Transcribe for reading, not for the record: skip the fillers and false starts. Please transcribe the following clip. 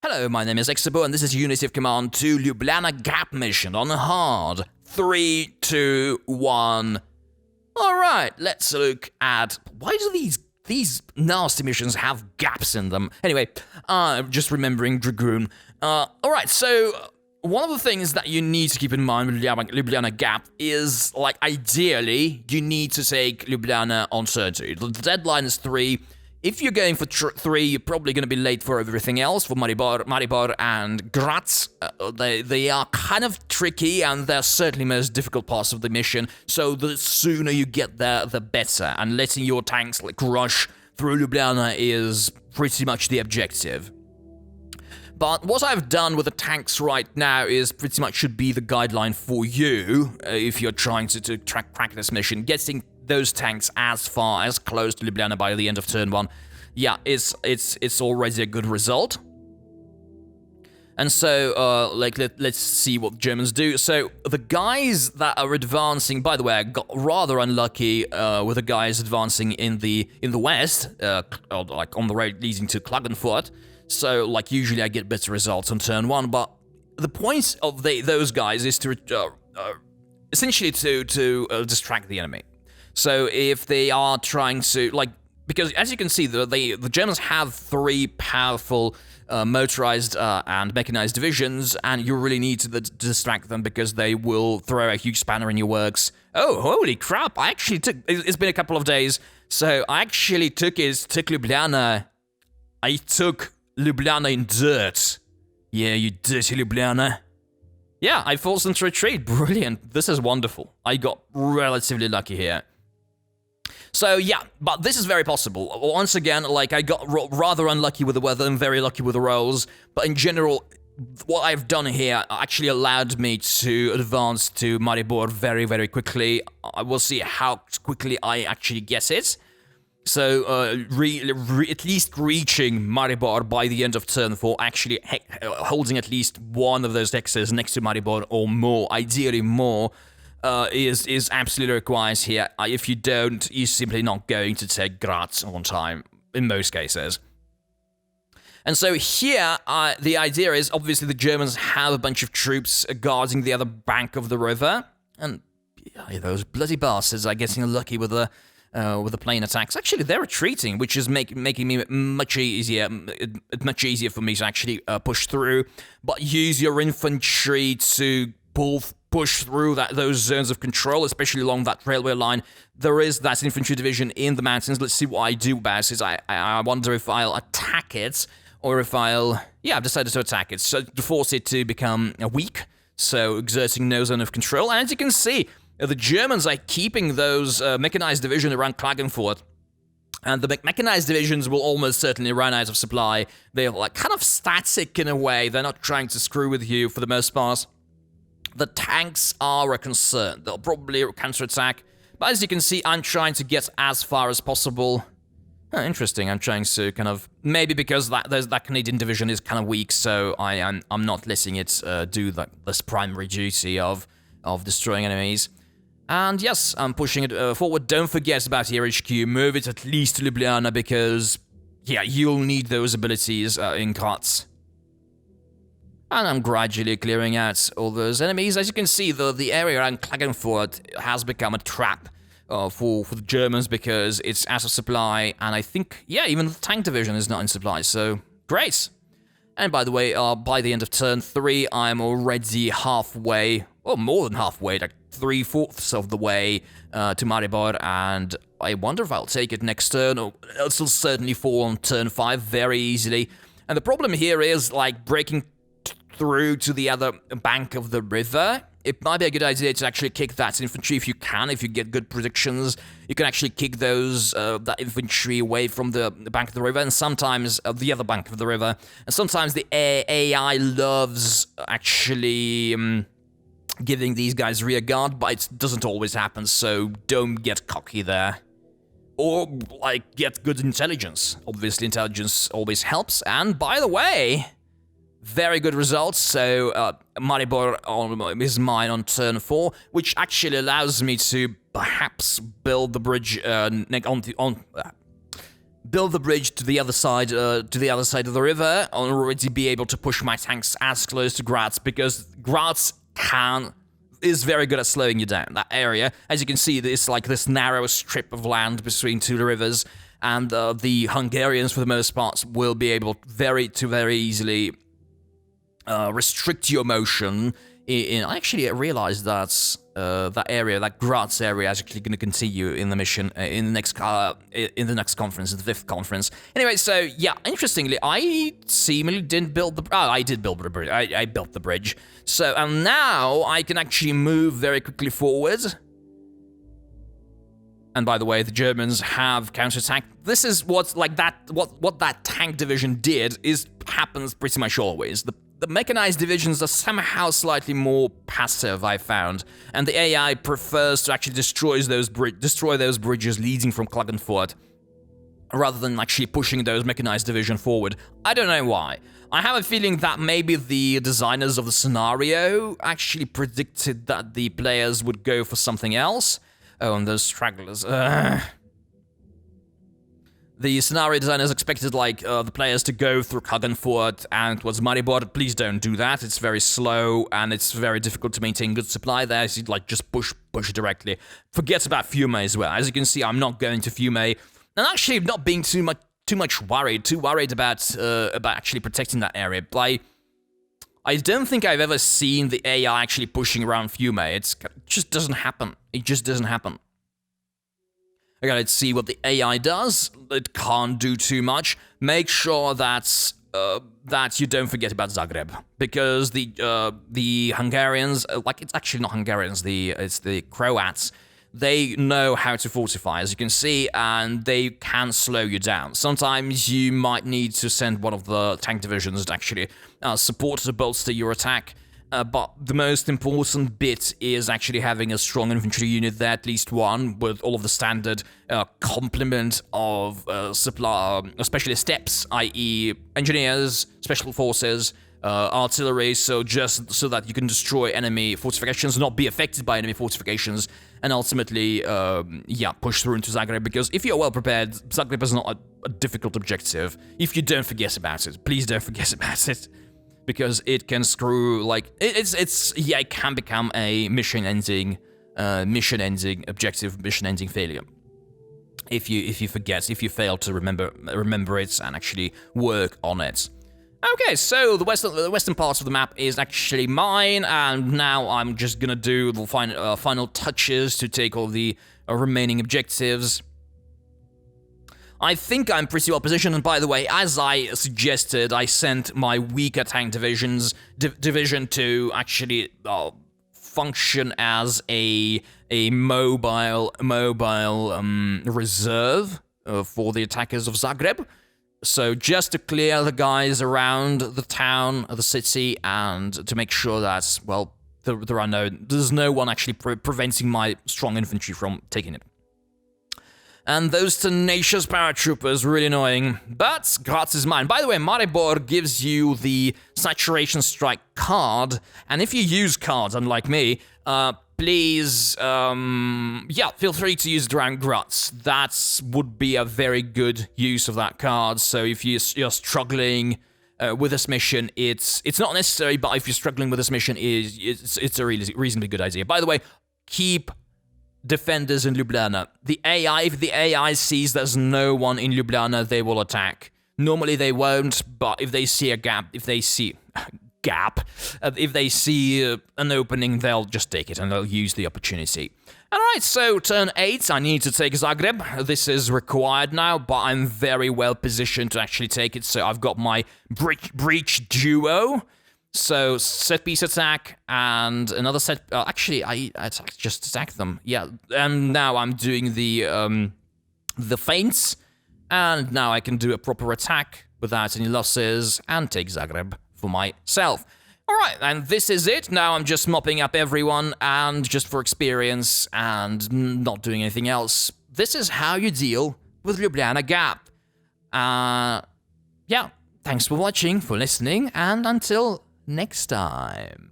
Hello, my name is Exabo, and this is Unity of Command 2 Ljubljana Gap Mission on hard. 3, 2, 1. Alright, let's look at... Why do these nasty missions have gaps in them? Anyway, just remembering Dragoon. Alright, so... One of the things that you need to keep in mind with Ljubljana Gap is, like, ideally, you need to take Ljubljana on turn 2. The deadline is 3. If you're going for 3, you're probably going to be late for everything else, for Maribor and Graz. They are kind of tricky, and they're certainly the most difficult parts of the mission, so the sooner you get there, the better. And letting your tanks, like, rush through Ljubljana is pretty much the objective. But what I've done with the tanks right now is pretty much should be the guideline for you if you're trying to crack this mission. Getting those tanks as close to Ljubljana by the end of turn 1, yeah, it's already a good result. And so, let's see what the Germans do. So the guys that are advancing, by the way, I got rather unlucky with the guys advancing in the west, like on the road leading to Klagenfurt. So, like, usually I get better results on turn 1, but the point of those guys is to essentially to distract the enemy. So if they are trying to, like, because as you can see, the Germans have 3 powerful motorized and mechanized divisions, and you really need to distract them because they will throw a huge spanner in your works. Oh, holy crap! I actually took. It's been a couple of days, so I actually took Ljubljana. I took Ljubljana in dirt. Yeah, you dirty Ljubljana. Yeah, I forced them to retreat. Brilliant. This is wonderful. I got relatively lucky here. So, yeah, but this is very possible. Once again, like, I got rather unlucky with the weather and very lucky with the rolls. But in general, what I've done here actually allowed me to advance to Maribor very, very quickly. I will see how quickly I actually get it. So, at least reaching Maribor by the end of turn 4, actually holding at least one of those hexes next to Maribor or more, ideally more, is absolutely required here. If you don't, you're simply not going to take Graz on time, in most cases. And so here, the idea is, obviously the Germans have a bunch of troops guarding the other bank of the river, and yeah, those bloody bastards are getting lucky with the plane attacks. Actually, they're retreating, which is making me much easier for me to actually push through. But use your infantry to push through those zones of control, especially along that railway line. There is that infantry division in the mountains. Let's see what I do about it. I wonder if I'll attack it, or if I've decided to attack it. So to force it to become weak, so exerting no zone of control. And as you can see, the Germans are keeping those mechanized division around Klagenfurt, and the mechanized divisions will almost certainly run out of supply. They're like kind of static in a way. They're not trying to screw with you for the most part. The tanks are a concern. They'll probably counterattack, but as you can see, I'm trying to get as far as possible. Interesting. I'm trying to kind of, maybe because that Canadian division is kind of weak, so I'm not letting it do this primary duty of destroying enemies. And yes, I'm pushing it forward. Don't forget about your HQ. Move it at least to Ljubljana because, yeah, you'll need those abilities in Graz. And I'm gradually clearing out all those enemies. As you can see, the area around Klagenfurt has become a trap for the Germans because it's out of supply. And I think, yeah, even the tank division is not in supply. So, great. And by the way, by the end of turn 3, I'm already halfway, or more than halfway, like 3/4 of the way to Maribor, and I wonder if I'll take it next turn, or it'll certainly fall on turn 5 very easily. And the problem here is, like, breaking through to the other bank of the river. It might be a good idea to actually kick that infantry if you can, if you get good predictions. You can actually kick that infantry away from the bank of the river, and sometimes the other bank of the river. And sometimes the AI loves actually giving these guys rear guard, but it doesn't always happen, so don't get cocky there. Or, like, get good intelligence. Obviously, intelligence always helps. And, by the way, very good results. So, Maribor is mine on turn 4, which actually allows me to perhaps build the bridge build the bridge to the other side of the river, and already be able to push my tanks as close to Graz, because Graz is very good at slowing you down. That area, as you can see, it's like this narrow strip of land between two rivers, and the Hungarians, for the most part, will be able very easily restrict your motion. Actually, I realized that that area, that Graz area, is actually going to continue in the mission in the next conference, the 5th conference. Anyway, so yeah, interestingly, I seemingly didn't build the. Oh, I did build the bridge. I built the bridge. So and now I can actually move very quickly forward. And by the way, the Germans have counterattacked. This is what that tank division did happens pretty much always. The mechanized divisions are somehow slightly more passive, I found, and the AI prefers to actually destroy those bridges leading from Klagenfurt, rather than actually pushing those mechanized division forward. I don't know why. I have a feeling that maybe the designers of the scenario actually predicted that the players would go for something else. Oh, and those stragglers. The scenario designers expected, the players to go through Klagenfurt and towards Maribor. Please don't do that. It's very slow, and it's very difficult to maintain good supply there. So just push directly. Forget about Fiume as well. As you can see, I'm not going to Fiume, and actually not being too much worried about actually protecting that area. I don't think I've ever seen the AI actually pushing around Fiume. It just doesn't happen. It just doesn't happen. Okay, let's see what the AI does. It can't do too much. Make sure that you don't forget about Zagreb, because the Hungarians, it's actually not Hungarians, it's the Croats. They know how to fortify, as you can see, and they can slow you down. Sometimes you might need to send one of the tank divisions to actually support to bolster your attack. But the most important bit is actually having a strong infantry unit there, at least one, with all of the standard complement of supply, especially steps, i.e. engineers, special forces, artillery, so just so that you can destroy enemy fortifications, not be affected by enemy fortifications, and ultimately, push through into Zagreb, because if you're well prepared, Zagreb is not a difficult objective. If you don't forget about it, please don't forget about it. Because it can screw, it can become a mission-ending objective, mission-ending failure. If you forget, if you fail to remember it and actually work on it. Okay, so the western part of the map is actually mine, and now I'm just gonna do the final touches to take all the remaining objectives. I think I'm pretty well positioned, and by the way, as I suggested, I sent my weaker tank division to actually function as a mobile reserve for the attackers of Zagreb. So just to clear the guys around the town, the city, and to make sure that, well, there's no one actually preventing my strong infantry from taking it. And those tenacious paratroopers, really annoying. But Graz is mine. By the way, Maribor gives you the Saturation Strike card. And if you use cards, unlike me, please, feel free to use it around Graz. That would be a very good use of that card. So if you're struggling with this mission, it's not necessary, but if you're struggling with this mission, it's a really reasonably good idea. By the way, keep defenders in Ljubljana. If the AI sees there's no one in Ljubljana, they will attack. Normally they won't, but if they see a gap, if they see an opening, they'll just take it and they'll use the opportunity. Alright, so turn 8, I need to take Zagreb. This is required now, but I'm very well positioned to actually take it, so I've got my breach duo. So, set-piece attack, and another actually, I just attacked them, yeah. And now I'm doing the feints, and now I can do a proper attack without any losses, and take Zagreb for myself. Alright, and this is it. Now I'm just mopping up everyone, and just for experience, and not doing anything else. This is how you deal with Ljubljana Gap. Thanks for watching, for listening, and until next time.